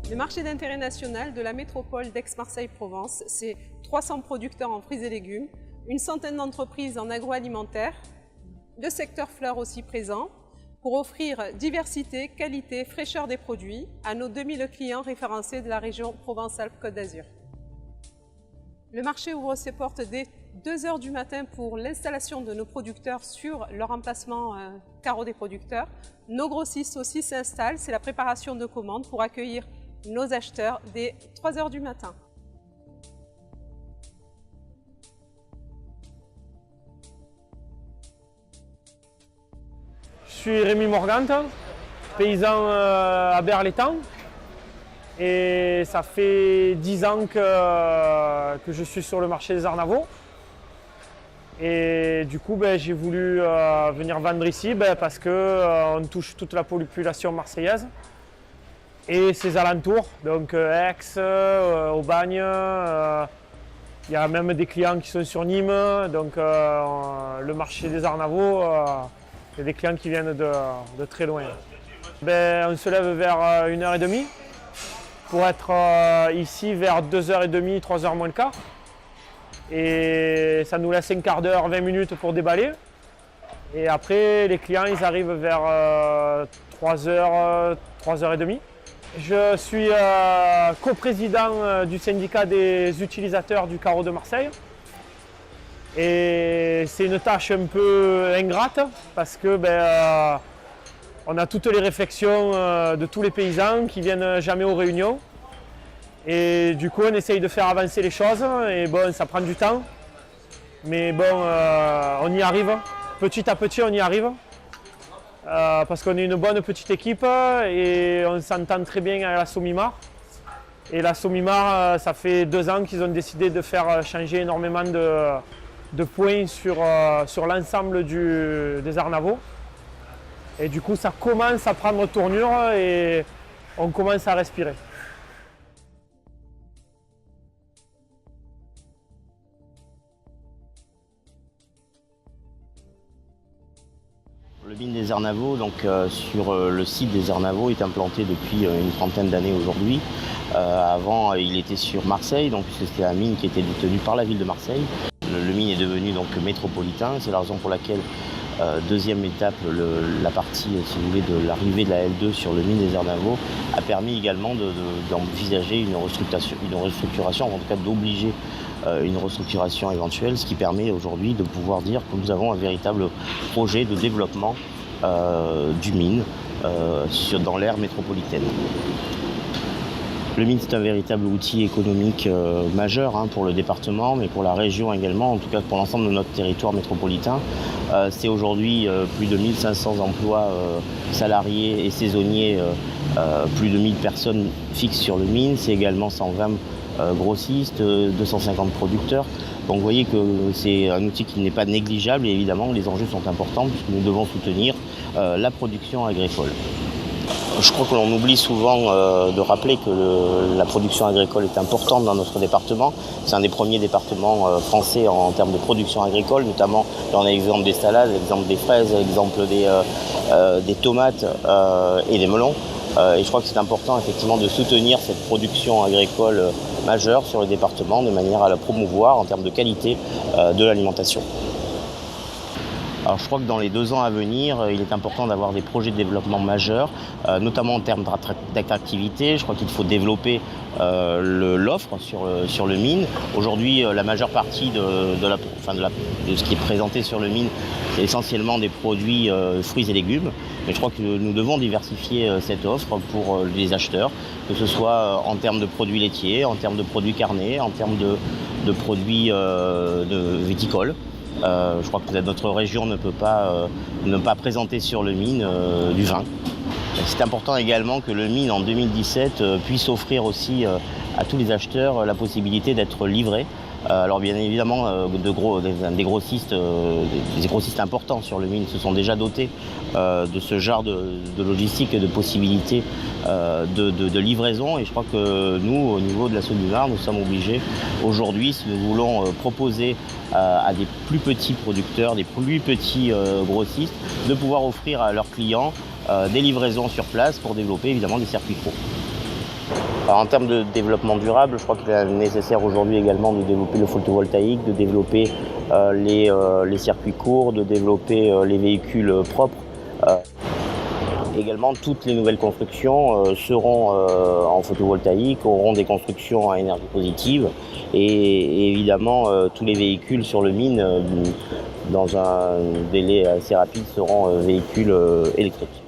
Le marché d'intérêt national de la métropole d'Aix-Marseille-Provence, c'est 300 producteurs en fruits et légumes, une centaine d'entreprises en agroalimentaire, le secteur fleurs aussi présent, pour offrir diversité, qualité, fraîcheur des produits à nos 2000 clients référencés de la région Provence-Alpes-Côte d'Azur. Le marché ouvre ses portes dès 2 h du matin pour l'installation de nos producteurs sur leur emplacement carreau des producteurs. Nos grossistes aussi s'installent, c'est la préparation de commandes pour accueillir nos acheteurs dès 3 h du matin. Je suis Rémi Morgante, paysan à Berlétan, et ça fait 10 ans que je suis sur le marché des Arnavaux. Et du coup, j'ai voulu venir vendre ici parce qu'on touche toute la population marseillaise et ses alentours, donc Aix, Aubagne, il y a même des clients qui sont sur Nîmes, donc le marché des Arnavaux, il y a des clients qui viennent de très loin. On se lève vers 1h30 pour être ici vers 2h30, 3h moins le quart. Et ça nous laisse un quart d'heure, 20 minutes pour déballer. Et après, les clients, ils arrivent vers 3h, 3h30. Je suis coprésident du syndicat des utilisateurs du carreau de Marseille. Et c'est une tâche un peu ingrate parce que on a toutes les réflexions de tous les paysans qui viennent jamais aux réunions. Et du coup, on essaye de faire avancer les choses et ça prend du temps. Mais on y arrive. Petit à petit, on y arrive. Parce qu'on est une bonne petite équipe et on s'entend très bien avec la Somimar. Et la Somimar, ça fait 2 ans qu'ils ont décidé de faire changer énormément de points sur l'ensemble des Arnavaux. Et du coup, ça commence à prendre tournure et on commence à respirer. Le mine des Arnavaux, sur le site des Arnavaux, est implanté depuis une trentaine d'années aujourd'hui. Avant, il était sur Marseille, puisque c'était la mine qui était détenue par la ville de Marseille. Le mine est devenu métropolitain, c'est la raison pour laquelle, deuxième étape, la partie, si vous voulez, de l'arrivée de la L2 sur le mine des Arnavaux a permis également d'envisager une restructuration, en tout cas d'obliger une restructuration éventuelle, ce qui permet aujourd'hui de pouvoir dire que nous avons un véritable projet de développement du mine dans l'aire métropolitaine. Le mine, c'est un véritable outil économique majeur pour le département, mais pour la région également, en tout cas pour l'ensemble de notre territoire métropolitain. C'est aujourd'hui plus de 1500 emplois salariés et saisonniers, plus de 1000 personnes fixes sur le mine. C'est également 120 grossistes, 250 producteurs. Donc vous voyez que c'est un outil qui n'est pas négligeable et évidemment les enjeux sont importants puisque nous devons soutenir la production agricole. Je crois que l'on oublie souvent de rappeler que la production agricole est importante dans notre département. C'est un des premiers départements français en termes de production agricole, notamment on a l'exemple des salades, l'exemple des fraises, l'exemple des tomates et des melons. Et je crois que c'est important effectivement de soutenir cette production agricole majeure sur le département de manière à la promouvoir en termes de qualité de l'alimentation. Alors je crois que dans les 2 ans à venir, il est important d'avoir des projets de développement majeurs, notamment en termes d'attractivité. Je crois qu'il faut développer l'offre sur le mine. Aujourd'hui, la majeure partie de ce qui est présenté sur le mine, c'est essentiellement des produits fruits et légumes. Mais je crois que nous devons diversifier cette offre pour les acheteurs, que ce soit en termes de produits laitiers, en termes de produits carnés, en termes de produits viticoles. Je crois que notre région ne peut pas ne pas présenter sur le mine du vin. C'est important également que le mine en 2017 puisse offrir aussi à tous les acheteurs la possibilité d'être livrés. Alors bien évidemment, des grossistes importants sur le mine se sont déjà dotés de ce genre de logistique et de possibilités de livraison. Et je crois que nous, au niveau de la Somimar, nous sommes obligés aujourd'hui, si nous voulons proposer à des plus petits producteurs, des plus petits grossistes, de pouvoir offrir à leurs clients des livraisons sur place pour développer évidemment des circuits courts. Alors, en termes de développement durable, je crois qu'il est nécessaire aujourd'hui également de développer le photovoltaïque, de développer les circuits courts, de développer les véhicules propres. Également, toutes les nouvelles constructions seront en photovoltaïque, auront des constructions à énergie positive et évidemment tous les véhicules sur le mine dans un délai assez rapide seront véhicules électriques.